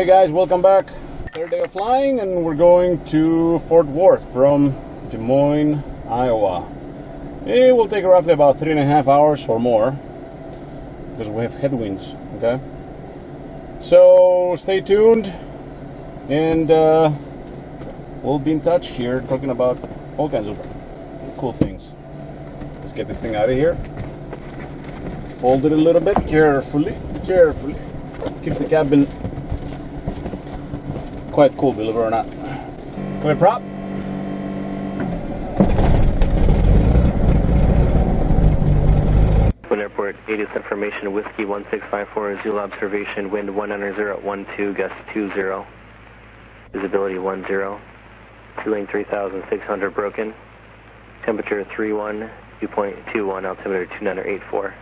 Hey guys, welcome back. Third day of flying, and we're going to Fort Worth from Des Moines, Iowa. It will take roughly about 3.5 hours or more because we have headwinds, okay? So stay tuned, and we'll be in touch here talking about all kinds of cool things. Let's get this thing out of here. Fold it a little bit, carefully. Keeps the cabin quite cool, believe it or not. Come here, prop. Airport, 80th information, Whiskey 1654, Zulu observation, wind 190 at 12, gust 20, visibility 10, ceiling 3,600 broken, temperature 31, 2.21, altimeter 2984.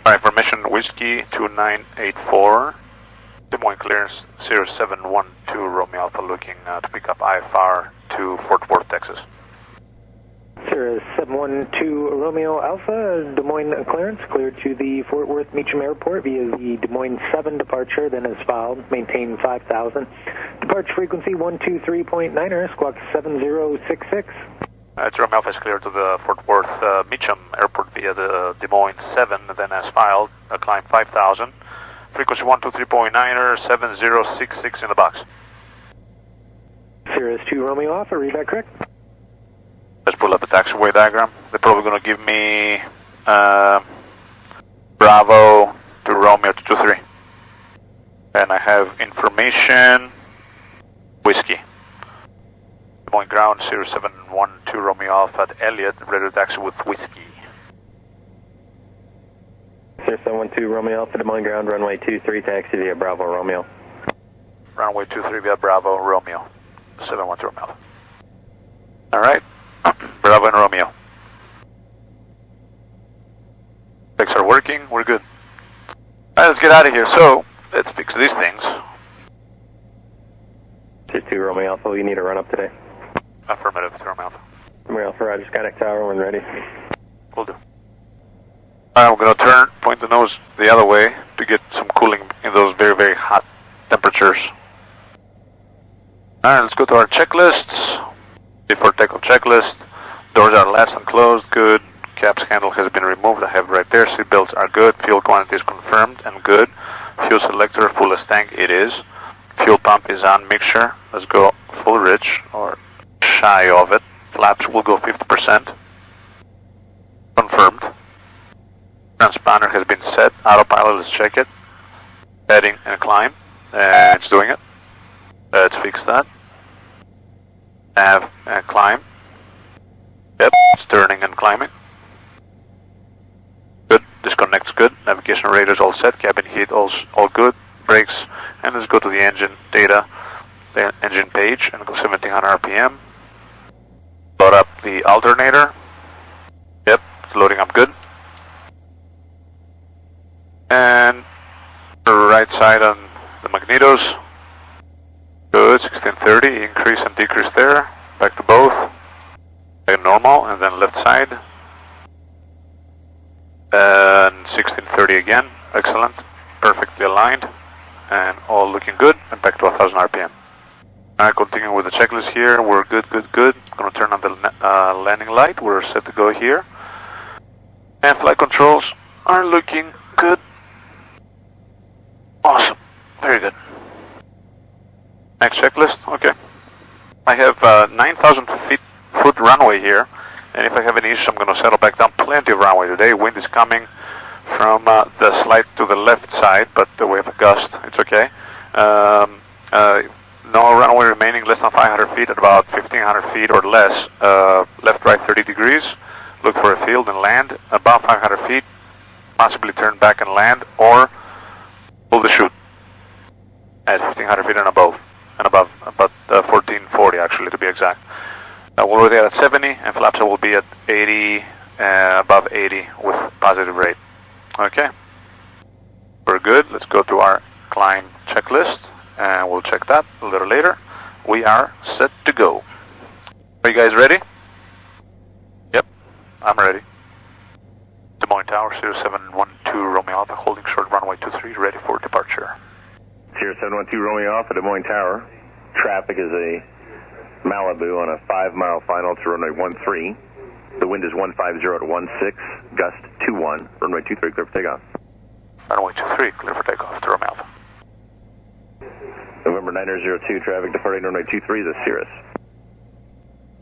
Alright, permission Whiskey 2984, Des Moines clearance Cirrus 712 Romeo Alpha looking to pick up IFR to Fort Worth, Texas. Cirrus 712 Romeo Alpha, Des Moines clearance, cleared to the Fort Worth Meachum Airport via the Des Moines 7 departure, then as filed, maintain 5,000. Departure frequency 123.9er, squawk 7066. It's Romeo Alpha is cleared to the Fort Worth Meachum Airport via the Des Moines 7, then as filed, climb 5,000. Frequency 123.9er, 7066 in the box. Cirrus 2 Romeo Alpha, read that correct? Let's pull up a taxiway diagram. They're probably going to give me Bravo to Romeo to 23. And I have information Whiskey. Des Moines ground 0712 Romeo Alpha at Elliott, ready to taxi with Whiskey. Cirrus 712 Romeo Alpha, Des Moines ground, runway 23, taxi via Bravo Romeo. Runway 23 via Bravo Romeo, 712 Romeo Alpha. Alright, Bravo and Romeo. Checks are working, we're good. Alright, let's get out of here. So, let's fix these things. Cirrus 2 Romeo Alpha, you need a run up today? Affirmative, Romeo Alpha. Romeo Alpha, Roger, Skyneck Tower, when ready. Will do. Alright, I'm going to point the nose the other way to get some cooling in those very, very hot temperatures. Alright, let's go to our checklists. Before takeoff checklist. Doors are latched and closed, good. Caps handle has been removed, I have right there. Seat belts are good. Fuel quantity is confirmed and good. Fuel selector, fullest tank, it is. Fuel pump is on mixture. Let's go full rich or shy of it. Flaps will go 50%. Confirmed. Transponder has been set. Autopilot, let's check it. Heading and climb. And it's doing it. Let's fix that. Nav and climb. Yep, it's turning and climbing. Good. Disconnect's good. Navigation radars all set. Cabin heat all good. Brakes. And let's go to the engine data. The engine page and go 1700 RPM. Load up the alternator. Yep, it's loading up good. And the right side on the magnetos. Good, 1630, increase and decrease there. Back to both. Back normal, and then left side. And 1630 again, excellent. Perfectly aligned. And all looking good, and back to 1000 RPM. Alright, continuing with the checklist here. We're good. Gonna turn on the landing light. We're set to go here. And flight controls are looking good. Awesome. Very good. Next checklist. Okay. I have 9,000 foot runway here. And if I have any issues, I'm going to settle back down. Plenty of runway today. Wind is coming from the slide to the left side, but we have a gust. It's okay. No runway remaining less than 500 feet at about 1,500 feet or less. Left, right 30 degrees. Look for a field and land. About 500 feet. Possibly turn back and land, or pull the chute at 1,500 feet and above. And above, about 1440 actually to be exact. We're already at 70, and flaps will be at 80, above 80 with positive rate. Okay, we're good. Let's go to our climb checklist, and we'll check that a little later. We are set to go. Are you guys ready? Yep, I'm ready. Des Moines Tower, 0712 Romeo Alpha, holding short runway 23, ready for departure. 0712 712 Romeo Alpha, Des Moines Tower. Traffic is a Malibu on a 5-mile final to runway 13. The wind is 150 to 16, gust 21. Runway 23, clear for takeoff. Runway 23, clear for takeoff to Romeo Alpha. November 902, traffic departing runway 23 is a Cirrus.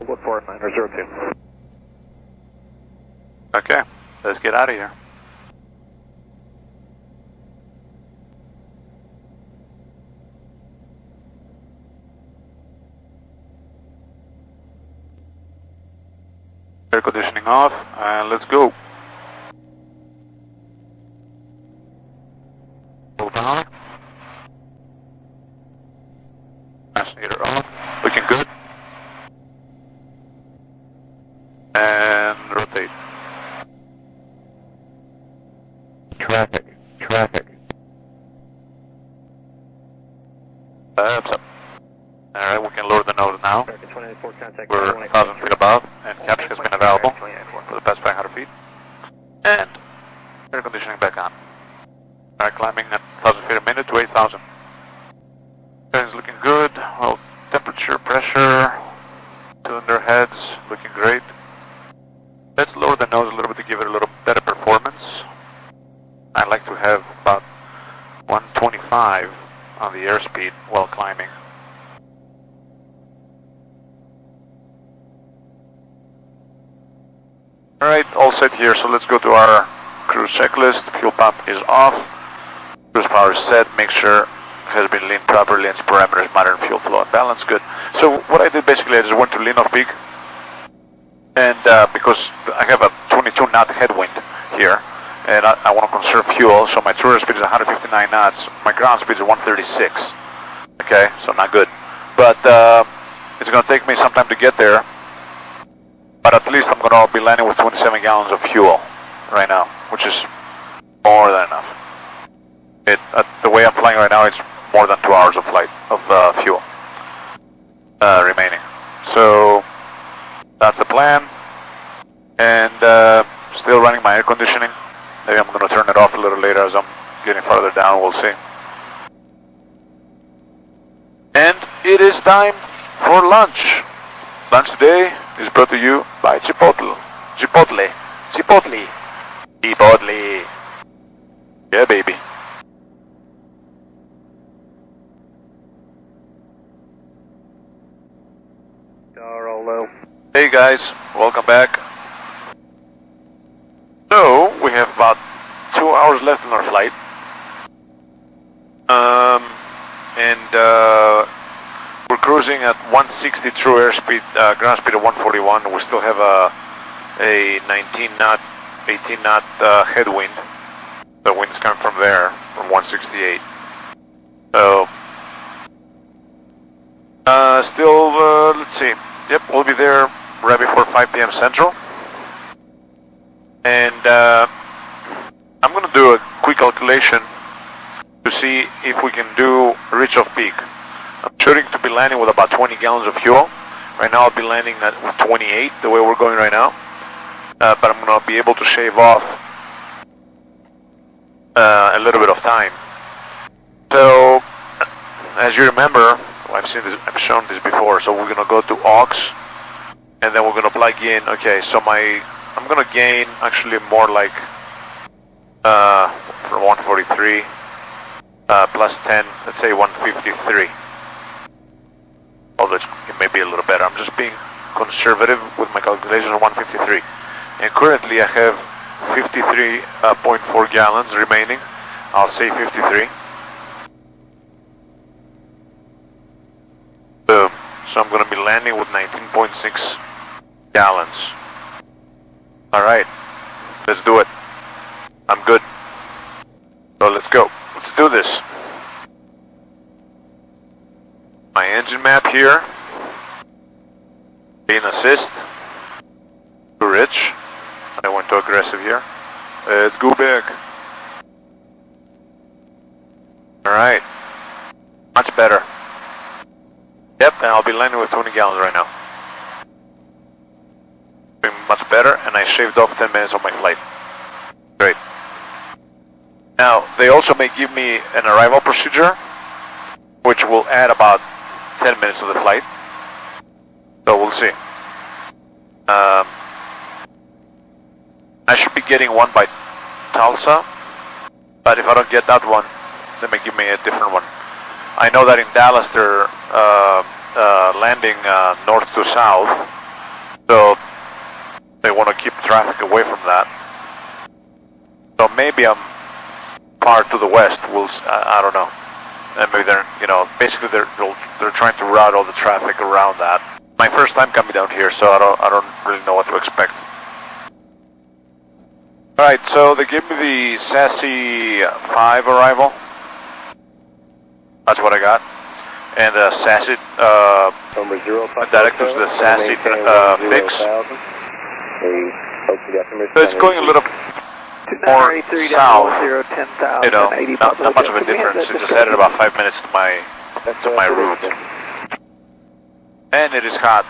902. Okay, let's get out of here. Air conditioning off, and let's go. Pull down. Fascinator on, looking good. And rotate. Traffic. That's up. Alright, we can lower the nose now. We're 1,000 feet above, and capture has been available for the past 500 feet. And air conditioning back on. Alright, climbing at 1,000 feet a minute to 8,000. Everything's looking good. Well, temperature, pressure, cylinder heads, looking great. Let's lower the nose a little bit to give it a little better performance. I like to have about 125 on the airspeed while climbing. Alright, all set here, so let's go to our cruise checklist. Fuel pump is off. Cruise power is set. Make sure it has been leaned properly and its parameters, modern fuel flow and balance. Good. So what I did basically, I just went to lean off peak. And because I have a 22 knot headwind here, and I want to conserve fuel, so my true speed is 159 knots. My ground speed is 136. Okay, so not good. But it's going to take me some time to get there. But at least I'm going to be landing with 27 gallons of fuel right now, which is more than enough. The way I'm flying right now, it's more than 2 hours of flight of fuel remaining. So that's the plan. And still running my air conditioning. Maybe I'm going to turn it off a little later as I'm getting farther down. We'll see. And it is time for lunch. Lunch today is brought to you by Chipotle. Chipotle. Yeah, baby. Hey guys, welcome back. So, we have about 2 hours left in our flight. We're cruising at 160 true airspeed, ground speed of 141. We still have a 18 knot headwind. The wind's coming from there, from 168. So, let's see. Yep, we'll be there right before 5 p.m. Central. And I'm going to do a quick calculation to see if we can do reach off peak. I'm shooting to be landing with about 20 gallons of fuel. Right now I'll be landing with 28, the way we're going right now. But I'm going to be able to shave off a little bit of time. So, as you remember, I've shown this before, so we're going to go to aux, and then we're going to plug in, okay, so I'm going to gain actually more like from 143 plus 10, let's say 153. Although it may be a little better. I'm just being conservative with my calculations of 153. And currently I have 53.4 gallons remaining. I'll say 53. Boom. So I'm going to be landing with 19.6 gallons. Alright, let's do it. I'm good. So let's go. Let's do this. My engine map here. Being assist. Too rich. I went too aggressive here. Let's go back. Alright. Much better. Yep, and I'll be landing with 20 gallons right now. Doing much better, and I shaved off 10 minutes of my flight. Great. Now, they also may give me an arrival procedure, which will add about 10 minutes to the flight. So we'll see. I should be getting one by Tulsa, but if I don't get that one, they may give me a different one. I know that in Dallas they're landing north to south, so they want to keep traffic away from that. So maybe I'm far to the west. I don't know. And maybe they're, basically they're trying to route all the traffic around that. My first time coming down here, so I don't really know what to expect. All right, so they gave me the Sassy 5 arrival. That's what I got. And the Sassy directives, the Sassy fix. So it's going a little more south. Not much of a difference. It just added about 5 minutes to my route. And it is hot.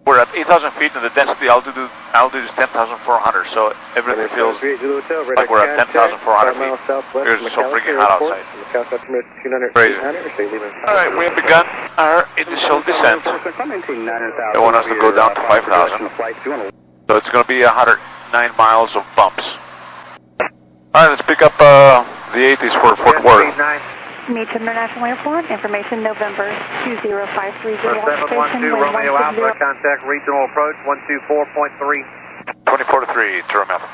We're at 8,000 feet and the density altitude is 10,400, so everything feels like we're at 10,400 feet. It's so freaking hot outside. Crazy. Alright, we have begun our initial descent. They want us to go down to 5,000. So it's going to be 109 miles of bumps. Alright, let's pick up the 80s for Fort Worth. Meachum International Airport, information November 20530. 712 Romeo Alpha, contact regional approach 124.3. 24-3 to Romeo Alpha.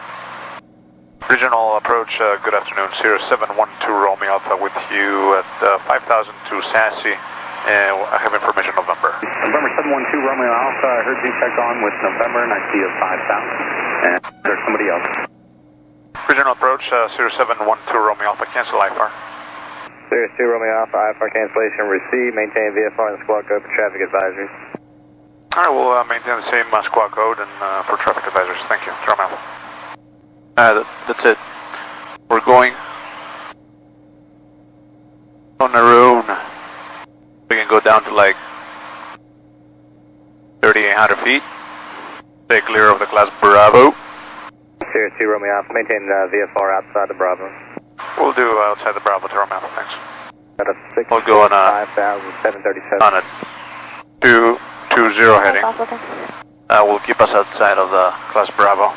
Regional approach, good afternoon, Cirrus 712 Romeo Alpha with you at 5,000 to Sassy, and I have information November. November 712 Romeo Alpha, I heard you checked on with November and I see a 5,000, and there's somebody else. Regional approach, Cirrus 712 Romeo Alpha, cancel IFR. Cirrus 2 Romeo Alpha, IFR cancellation received, maintain VFR and squawk code for traffic advisories. Alright, we'll maintain the same squawk code and for traffic advisories. Thank you, Romeo Alpha. That's it. We're going on the road. We can go down to like 3,800 feet. Stay clear of the class Bravo. Cirrus 2 Romeo Alpha, maintain VFR outside the Bravo. We'll do outside the Bravo to Romeo Alpha, thanks. At a 6, we'll go on 5,737. On a 220 heading. Will keep us outside of the class Bravo.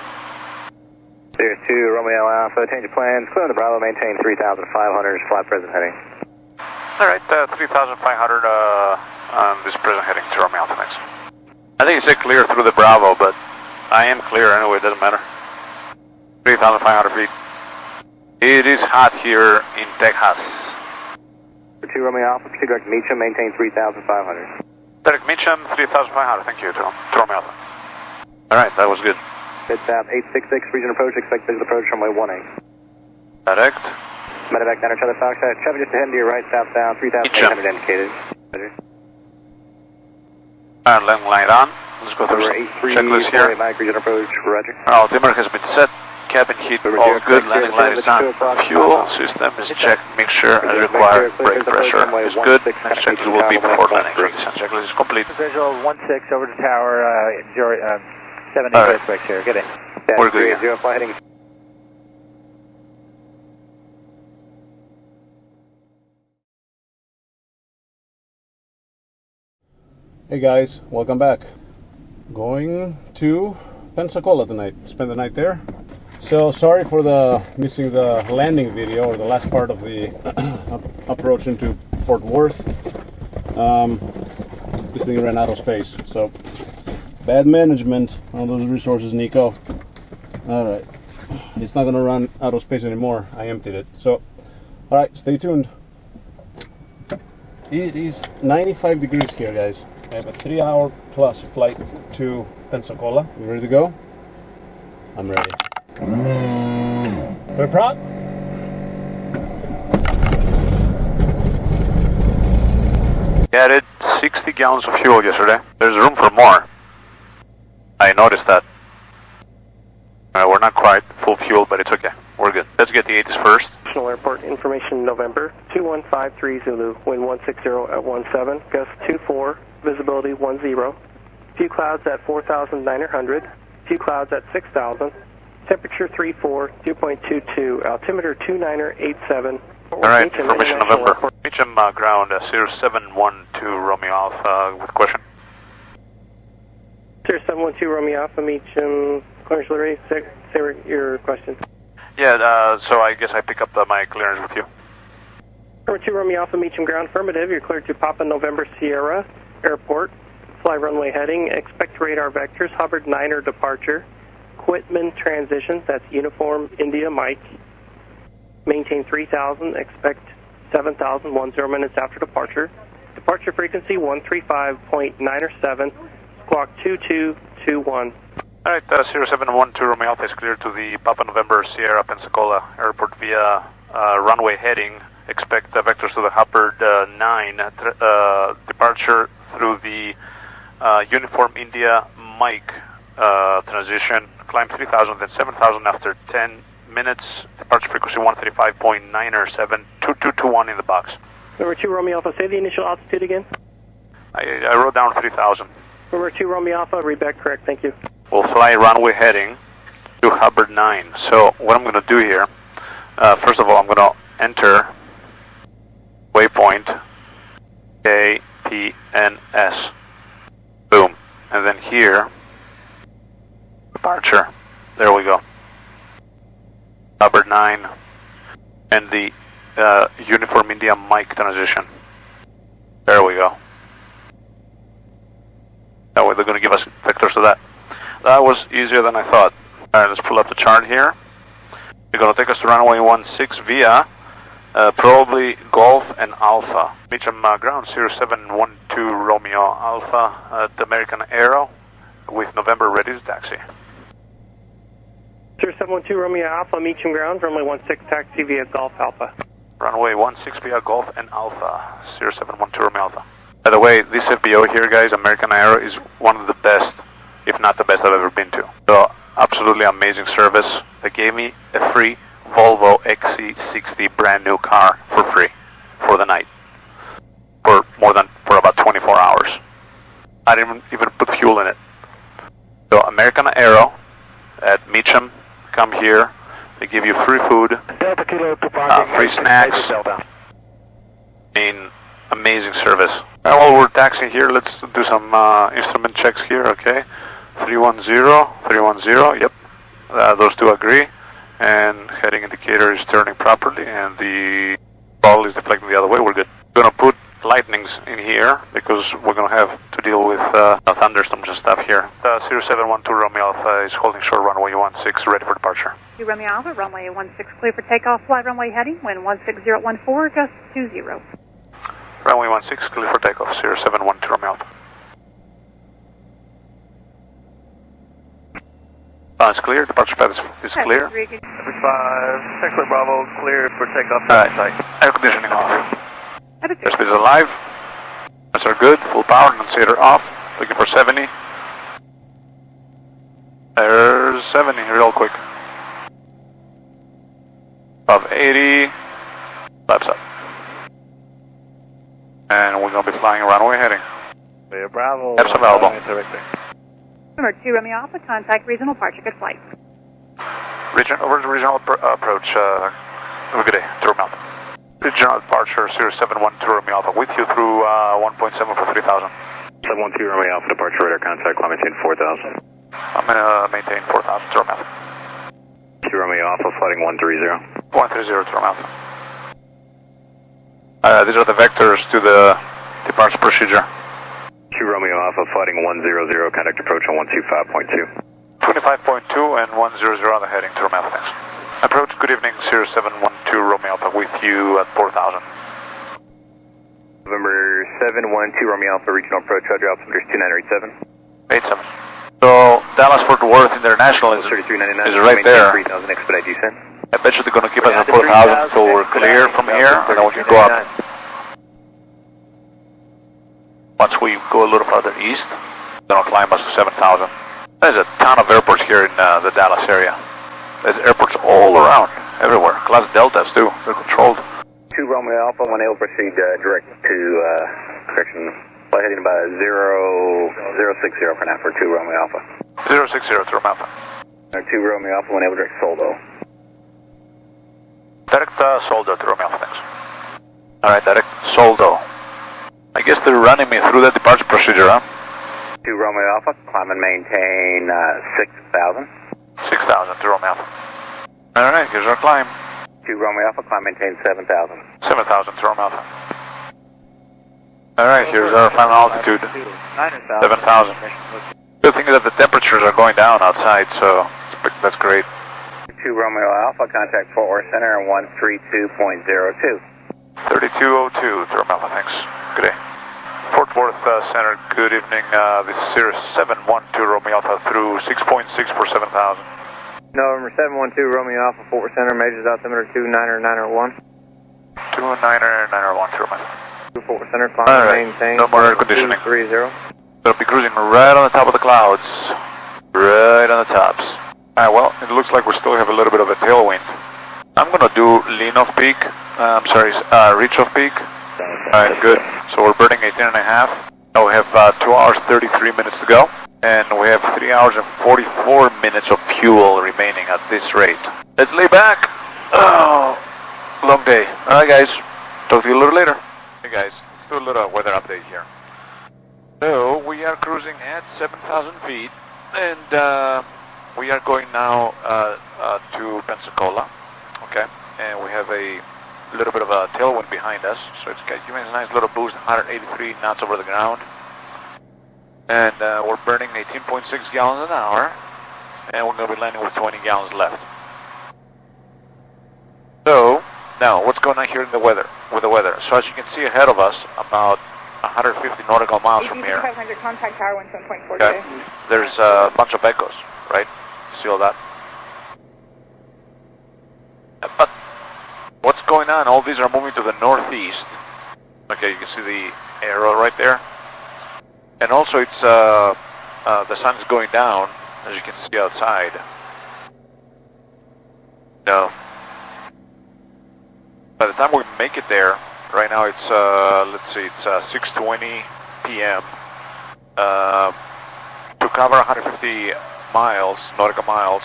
Cirrus 2 Romeo Alpha, change of plans, clear on the Bravo, maintain 3,500, fly present heading. Alright, 3,500 on this present heading to Romeo Alpha, thanks. I think it said clear through the Bravo, but I am clear anyway, it doesn't matter. 3,500 feet. It is hot here in Texas. 2 Romeo Alpha, proceed direct Meachum, maintain 3,500. Direct Meachum, 3,500, thank you, to Romeo Alpha. Alright, that was good. It's 866, region approach, expect visual approach runway 18. Direct. Medevac 9 Charlie Foxtrot, traffic just ahead to your right, southbound, 3,800 indicated. Alright, landing line on. Let's go through some checklist here. Region approach, roger. Altimeter has been set. Cabin heat, all good. Landing line is on. Fuel system is checked. Make sure as required. Brake pressure is good. Next checklist will be before landing. Descent checklist is complete. Visual 16 over the tower. 70 earthquakes here. Get in. We're good. Zero fly heading. Hey guys, welcome back. Going to Pensacola tonight. Spend the night there. So sorry for the missing the landing video or the last part of the approach into Fort Worth. This thing ran out of space, so bad management on those resources, Nico. Alright, it's not gonna run out of space anymore. I emptied it. So alright, stay tuned. It is 95 degrees here, guys. I have a 3-hour plus flight to Pensacola. You ready to go? I'm ready. We're proud. Added 60 gallons of fuel yesterday. There's room for more. I noticed that. We're not quite full fuel, but it's okay. We're good. Let's get the 80s first. International Airport information November 2153 Zulu, wind 160 at 17, gust 24, visibility 10. Few clouds at 4,900, few clouds at 6,000. Temperature 34, dew point 22, altimeter 2987, Fort Worth All right, Meachum information International November. Airport. Meachum ground, Cirrus 712 Romeo Alpha with question. Cirrus 712 Romeo Alpha Meachum, clearance ready. Say your question. Yeah, so I guess I pick up my clearance with you. Number 2 Romeo Alpha Meachum ground, affirmative. You're cleared to Papa November Sierra Airport. Fly runway heading. Expect radar vectors. Hubbard 9er departure. Quitman transition. That's uniform India Mike. Maintain 3,000. Expect 7,000. 10 minutes after departure. Departure frequency 135.907. Squawk 2221. All right, Cirrus 712 Romeo Alpha is cleared to the Papa November Sierra Pensacola Airport via runway heading. Expect vectors to the Hubbard 9 departure through the uniform India Mike transition. Climb 3,000, then 7,000 after 10 minutes. Departure frequency 135.907. 2221 in the box. Number 2 Romeo Alpha, say the initial altitude again. I wrote down 3,000. Number 2 Romeo Alpha, read back correct, thank you. We'll fly runway heading to Hubbard 9. So what I'm going to do here, first of all, I'm going to enter waypoint KPNS. Boom. And then here, departure. There we go. Hubbard 9 and the uniform India Mike transition. There we go. That way they're going to give us vectors to that. That was easier than I thought. All right, let's pull up the chart here. You're going to take us to runway 16 via probably Golf and Alpha. Meachum ground, Cirrus 712 Romeo Alpha at American Aero with November ready to taxi. Cirrus 712 Romeo Alpha, Meachum ground, runway 16 taxi via Golf Alpha. Runway 16 via Golf and Alpha, Cirrus 712 Romeo Alpha. By the way, this FBO here, guys, American Aero, is one of the best, if not the best I've ever been to. So, absolutely amazing service. They gave me a free Volvo XC60 brand new car for free for the night. For about 24 hours. I didn't even put fuel in it. So, American Aero at Meachum, come here. They give you free food, free snacks. Amazing service. While we're taxiing here, let's do some instrument checks here, okay? 310, yep. Those two agree. And heading indicator is turning properly, and the ball is deflecting the other way. We're good. We're going to put lightnings in here, because we're going to have to deal with thunderstorms and stuff here. Cirrus 712 Romeo Alpha is holding short runway 16, ready for departure. 2 Romeo Alpha, runway 16 clear for takeoff, fly runway heading, wind 16014, gust 20. Runway 16, clear for takeoff, Cirrus 712 Romeo Alpha. It's clear, departure path is clear. 5, Technical Bravo, clear for takeoff. Alright, air conditioning off. Airspeed is alive. Lights are good, full power, annunciator off. Looking for 70. There's 70, real quick. Above 80. Flaps up. And we're going to be flying runway heading. Bravo. Flaps available. Number 2 Romeo Alpha, contact regional departure, good flight. Over to regional approach. Have a good day, to Romeo Alpha. Regional departure, Cirrus 712 Romeo Alpha, with you through 1.7 for 3,000. 712 Romeo Alpha, departure radar contact, climb maintain 4,000. I'm going to maintain 4,000 to Romeo Alpha. 2 Romeo Alpha, flighting 130. 130 to Romeo Alpha. These are the vectors to the departure procedure. 2 Romeo Alpha, flighting 100, contact approach on 125.2. 25.2 and 100 on the heading to Romeo Alpha, thanks. Approach, good evening, Cirrus 712 Romeo Alpha with you at 4,000. November 712 Romeo Alpha, regional approach, Roger, altimeter 2987. 87. So, Dallas Fort Worth International is right there. 3,000 expedite descent. I bet you they're going to keep us at 4,000 until we're clear from here, and then we can go up. Once we go a little farther east, then I'll climb us to 7,000. There's a ton of airports here in the Dallas area. There's airports all around, everywhere. Class Deltas too, they're controlled. 2 Romeo Alpha, 1 will proceed direct to, correction, flight heading about 060 for now for 2 Romeo Alpha. 060 to Romeo Alpha. 2 Romeo Alpha, 1 direct Soldo. Direct Soldo to Romeo Alpha, thanks. Alright, direct Soldo. I guess they're running me through the departure procedure, huh? 2 Romeo Alpha, climb and maintain 6,000. 6,000 to Romeo Alpha. Alright, here's our climb. 2 Romeo Alpha, climb maintain 7,000. 7,000 to Romeo Alpha. Alright, here's our final altitude. 7,000. Good thing is that the temperatures are going down outside, so that's great. 2 Romeo Alpha, contact Fort Worth Center 132.02. 3202 to Romeo Alpha, thanks. Good day. Fort Worth Center, good evening. This is Cirrus 712 Romeo Alpha through 6.6 for 7,000. November 712 Romeo Alpha, Fort Worth Center, majors altimeter 29901. 29901 to Romeo Alpha. Fort Worth Center, climb and maintain. No more air conditioning. 230. We'll be cruising right on the top of the clouds. Right on the tops. Alright, well, it looks like we still have a little bit of a tailwind. I'm gonna do lean off peak. Reach off peak. Alright, good. So we're burning 18.5. Now we have 2 hours 33 minutes to go. And we have 3 hours and 44 minutes of fuel remaining at this rate. Let's lay back. Oh, long day. Alright guys, talk to you a little later. Hey guys, let's do a little weather update here. So, we are cruising at 7,000 feet. And we are going now to Pensacola. Okay, and we have a little bit of a tailwind behind us, so it's giving us a nice little boost, 183 knots over the ground. And we're burning 18.6 gallons an hour, and we're going to be landing with 20 gallons left. So, now, what's going on here in the weather, with the weather? So as you can see ahead of us, about 150 nautical miles from here, 500, contact tower 17.4 okay, there's a bunch of echoes, right? See all that? But what's going on? All these are moving to the northeast. Okay, you can see the arrow right there. And also it's the sun is going down, as you can see outside. No. By the time we make it there, right now it's let's see, it's 6:20 p.m. To cover 150 miles, nautical miles,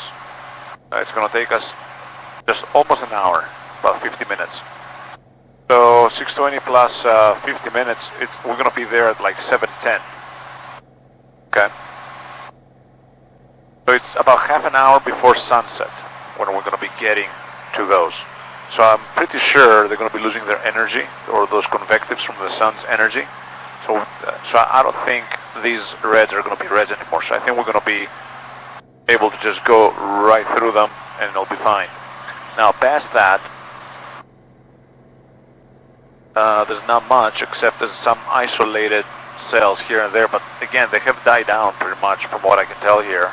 it's going to take us just almost an hour, about 50 minutes. So 6:20 plus 50 minutes, we're going to be there at like 7:10. Okay. So it's about half an hour before sunset when we're going to be getting to those. So I'm pretty sure they're going to be losing their energy, or those convectives from the sun's energy. So I don't think these reds are going to be reds anymore. So I think we're going to be able to just go right through them and it'll be fine. Now past that, there's not much except there's some isolated cells here and there, but again they have died down pretty much from what I can tell here.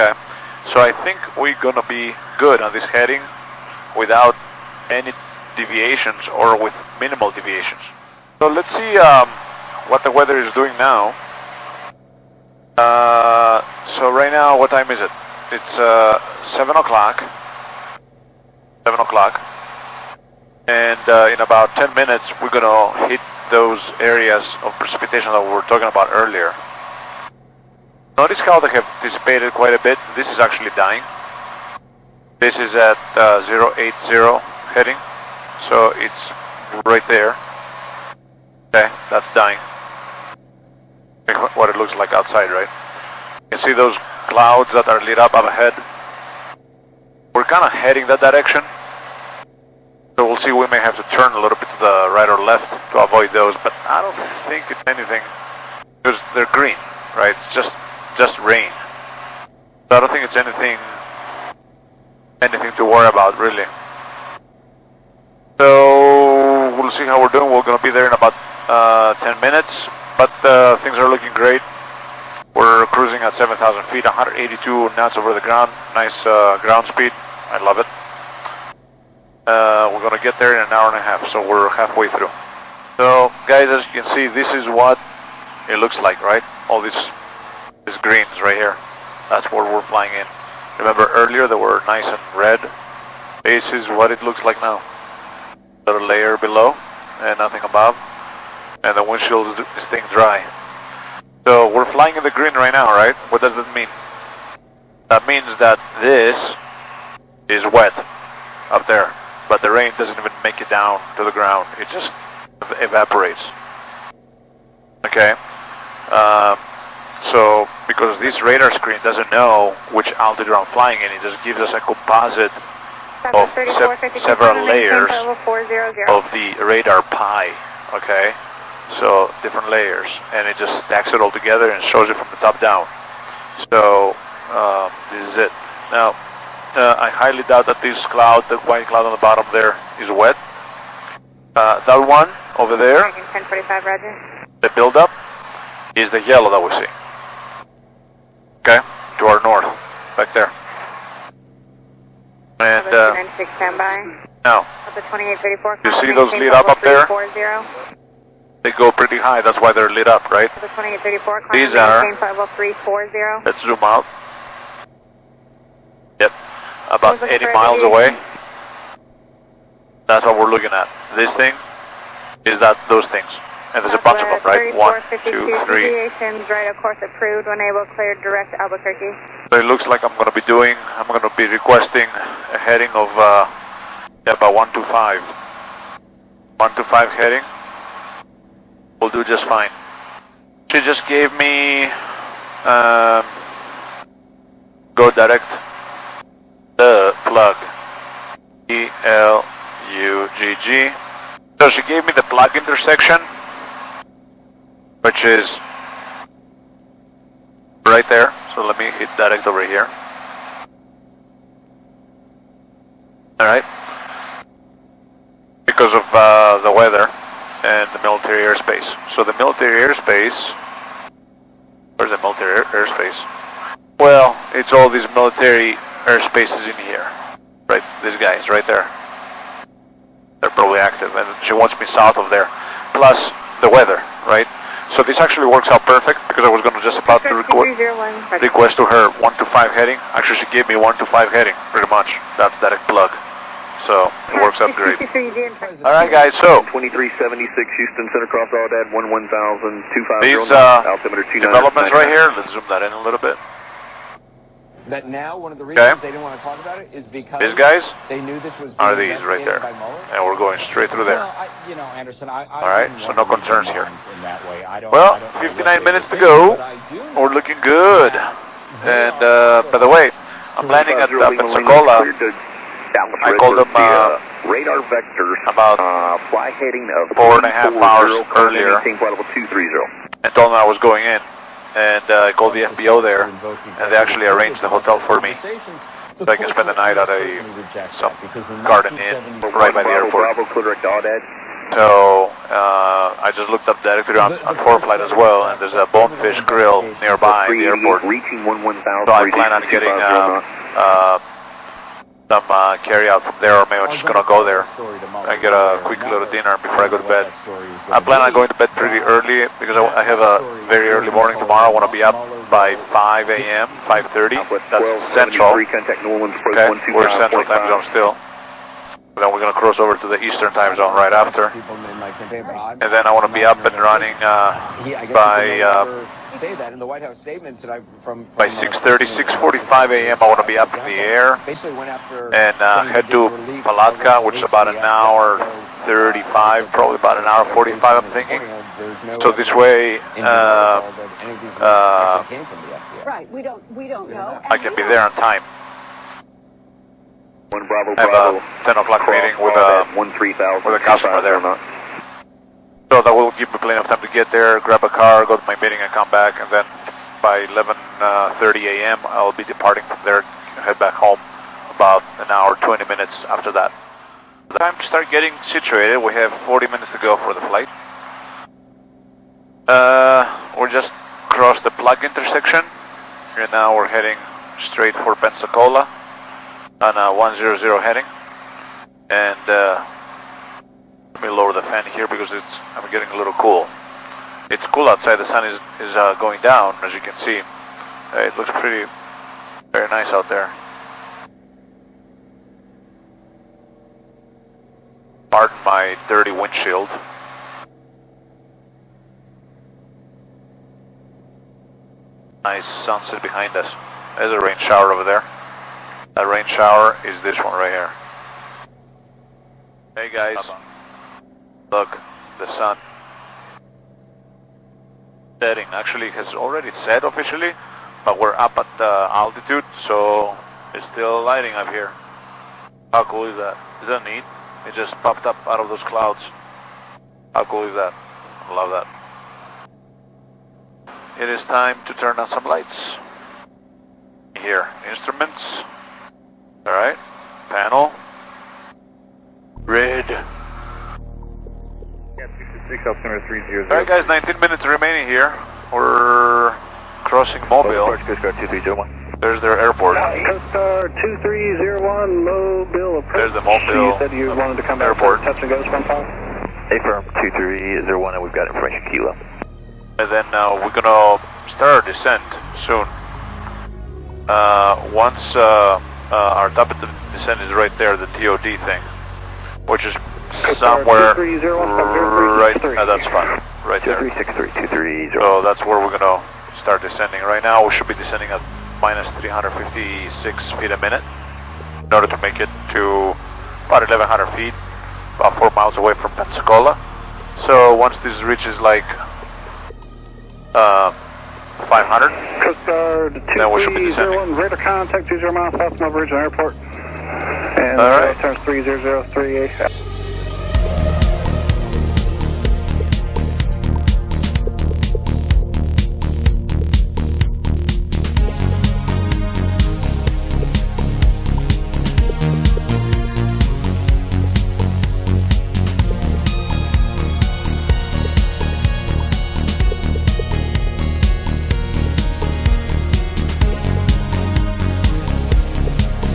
Okay, so I think we're gonna be good on this heading without any deviations or with minimal deviations. So let's see what the weather is doing now. So right now, what time is it? It's 7 o'clock. 7 o'clock. And in about 10 minutes, we're going to hit those areas of precipitation that we were talking about earlier. Notice how they have dissipated quite a bit. This is actually dying. This is at 080 heading. So it's right there. Okay, that's dying. What it looks like outside, right? You can see those clouds that are lit up ahead. We're kind of heading that direction. So we'll see, we may have to turn a little bit to the right or left to avoid those, but I don't think it's anything, because they're green, right? It's just rain. So I don't think it's anything to worry about, really. So we'll see how we're doing. We're going to be there in about 10 minutes, but things are looking great. We're cruising at 7,000 feet, 182 knots over the ground. Nice ground speed. I love it. We're going to get there in an hour and a half, so we're halfway through. So, guys, as you can see, this is what it looks like, right? All these greens right here. That's where we're flying in. Remember earlier they were nice and red? This is what it looks like now. Little layer below and nothing above, and the windshield is staying dry. So we're flying in the green right now, right? What does that mean? That means that this is wet up there, but the rain doesn't even make it down to the ground. It just evaporates. Okay. So because this radar screen doesn't know which altitude I'm flying in, it just gives us a composite of several layers of the radar pie. Okay. So different layers, and it just stacks it all together and shows it from the top down. So this is it. Now I highly doubt that this cloud, the white cloud on the bottom there, is wet. That one over there, 1045, Roger. the buildup, is the yellow that we see. Okay, to our north, back there. And now, you see those lit up there? They go pretty high, that's why they're lit up, right? These are, let's zoom out. Yep, about 80 miles away. That's what we're looking at. This thing is those things. And there's a bunch of them, right? 1, 2, 3. Right, of course, approved when able, cleared direct Albuquerque. So it looks like I'm going to be requesting a heading of about 125. 125 heading will do just fine. She just gave me go direct the plug, ELUGG. So she gave me the plug intersection, which is right there. So let me hit direct over here. Alright. Because of the weather and the military airspace. So the military airspace, where's the military airspace? Well, it's all these military airspaces in here. Right, these guys right there. They're probably active, and she wants me south of there. Plus the weather, right? So this actually works out perfect, because I was going to just about to request to her 125 heading. Actually, she gave me 125 heading, pretty much. That's direct plug. So it works out great. Alright guys, so 2376 Houston Center Cross Audad 11000 these developments right here, let's zoom that in a little bit. That now, one of the reasons they didn't want to talk about it is because these guys they knew this was are these right there, and we're going straight through there. Well, Anderson, all right, so no concerns here. Well, 59 minutes to go. We're looking good. And by the way, I'm landing at Pensacola. I called them radar vectors about fly heading of 4.5 hours earlier, and told them I was going in. And I called the FBO there, and they actually arranged the hotel for me, so I can spend the night at some garden inn right by the airport. So I just looked up directly on ForeFlight as well, and there's a Bonefish Grill nearby the airport. So I plan on getting some carry out from there, or maybe I'm just going to go there and get a quick little dinner before I go to bed. I plan on going to bed pretty early because I have a very early morning tomorrow. I want to be up by 5 a.m., 5:30. That's Central. Okay, we're Central time zone still. Then we're going to cross over to the Eastern time zone right after. And then I want to be up and running by say that in the White House statement tonight by 6:30, 6:45 a.m. I want to be up in the air and head to Palatka, which is about an hour 35, probably about an hour 45, I'm thinking. So this way, right? We don't know. I can be there on time. I have a 10 o'clock meeting with a customer there. So that will give me plenty of time to get there, grab a car, go to my meeting and come back, and then by 11:30 a.m. I'll be departing from there, head back home about an hour, 20 minutes after that. Time to start getting situated. We have 40 minutes to go for the flight. We just crossed the plug intersection, and now we're heading straight for Pensacola on a 100 heading. And let me lower the fan here because I'm getting a little cool. It's cool outside. The sun is going down, as you can see. It looks very nice out there. Pardon my dirty windshield. Nice sunset behind us. There's a rain shower over there. That rain shower is this one right here. Hey guys, look, the sun setting. Actually, it has already set officially, but we're up at the altitude, so it's still lighting up here. How cool is that? Is that neat? It just popped up out of those clouds. How cool is that? I love that. It is time to turn on some lights. Here, instruments. Alright, panel. Red. Alright guys, 19 minutes remaining here. We're crossing Mobile. There's their airport. Coast Guard 2301, Mobile approach. There's the Mobile You said you wanted to come back airport. for touch and goes 15? Affirm 2301, and we've got information Kilo. And then we're gonna start our descent soon. Once our top of the descent is right there, the TOD thing, which is somewhere right at that spot, right there. 2363, So that's where we're gonna start descending. Right now we should be descending at minus 356 feet a minute in order to make it to about 1100 feet, about 4 miles away from Pensacola. So once this reaches like 500, Coast Guard then we should be descending. 2301, radar contact 20 miles south of Mobile Regional Airport. And Alright. turns 3003.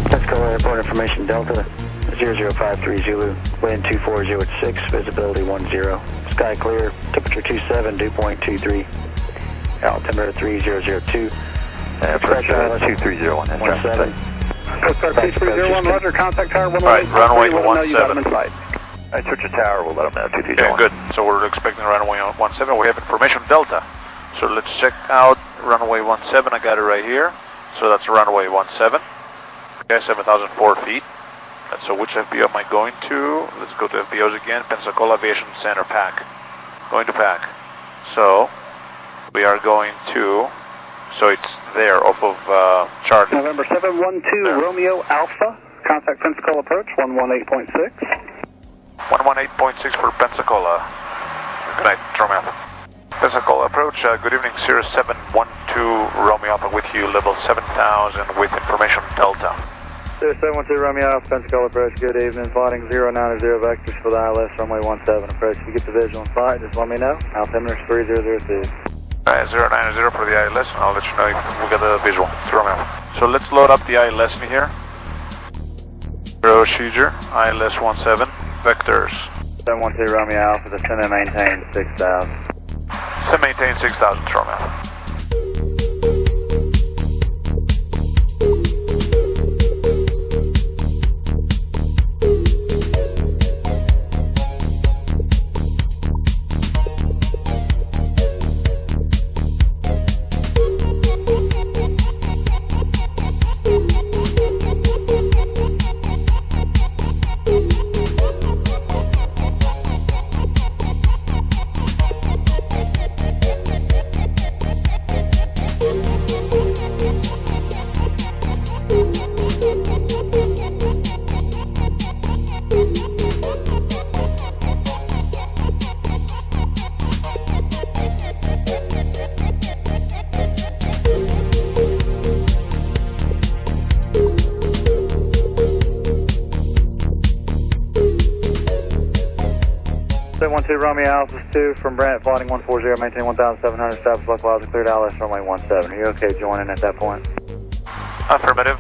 Pensacola Airport information Delta 0053 Zulu, wind 240 at 6, visibility 10, sky clear, temperature 27, dew point 23, altimeter 3002. Pressure 2301, that's 17. Coast Guard 2301, roger, contact tower 118. Alright, runway 17. Alright, switch the tower, we'll let them know, 2301. Okay, good. So we're expecting runway 17. We have information Delta. So let's check out runway 17. I got it right here. So that's runway 17. Okay, 7,004 feet. And so which FBO am I going to? Let's go to FBOs again. Pensacola Aviation Center, PAC. Going to PAC. So we are going to, so it's there off of Charlie. November 712, There. Romeo Alpha, contact Pensacola approach 118.6. 118.6 for Pensacola. Good night, Romeo Alpha. Pensacola approach, good evening, Cirrus 712 Romeo Alpha with you, level 7000 with information Delta. Cirrus 712 Romeo Alpha, Pensacola approach, good evening, flighting 090 vectors for the ILS, runway 17 approach. If you get the visual in flight, just let me know. Altimeter is 3002. Alright, 090 for the ILS, and I'll let you know if we get the visual. It's Romeo. So let's load up the ILS in here. Procedure, ILS 17, vectors. 712 Romeo Alpha, descend and maintain 6000. Send maintain 6000, Romeo. Romeo Alpha 2 from Brant, flighting 140, maintain 1,700, establish local hours, cleared ILS, runway 17. Are you okay joining at that point? Affirmative,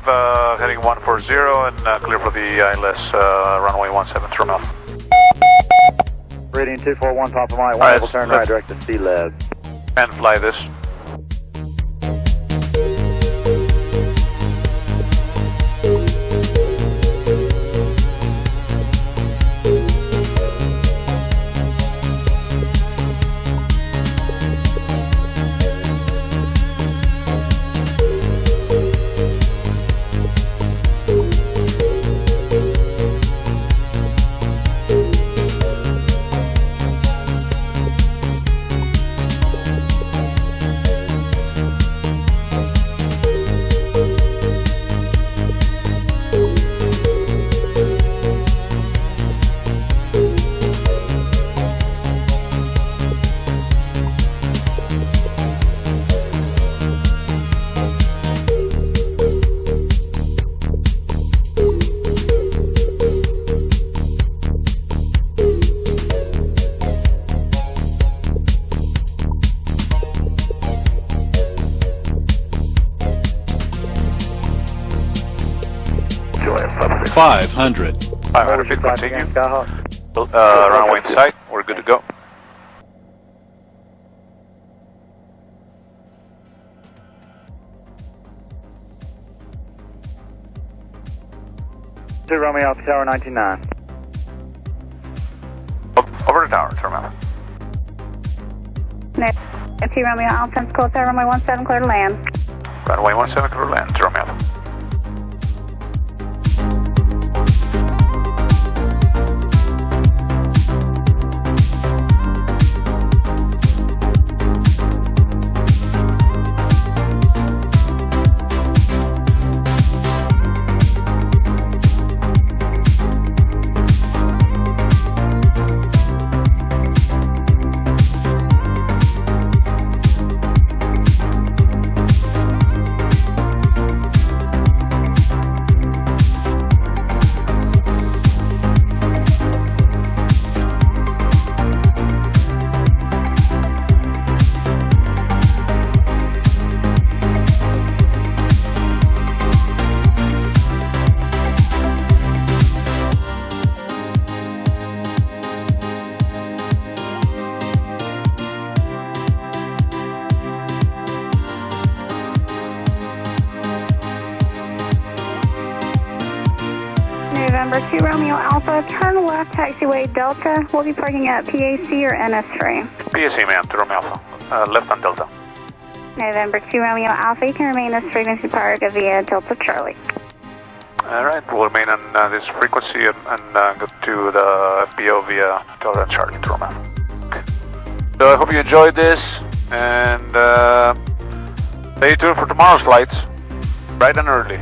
heading 140 and clear for the ILS, runway 17, Romeo. Reading 241, Papa Mike, one Alright, level turn right, direct to C-Lab. And fly this. 500. 500 feet, continue. Runway in sight, we're good to go. Romeo Alpha Tower 99. Over the tower, terminal. 2 Romeo Alpha, Pensacola, runway 17, clear to land. Runway 17, clear to land, Romeo Alpha. November 2 Romeo Alpha, turn left, taxiway Delta. We'll be parking at PAC or NS3. PAC, ma'am, to Romeo Alpha. Left on Delta. November 2 Romeo Alpha, you can remain this frequency park via Delta Charlie. Alright, we'll remain on this frequency and go to the FBO via Delta Charlie to Romeo. Okay. So I hope you enjoyed this, and stay tuned for tomorrow's flights, bright and early.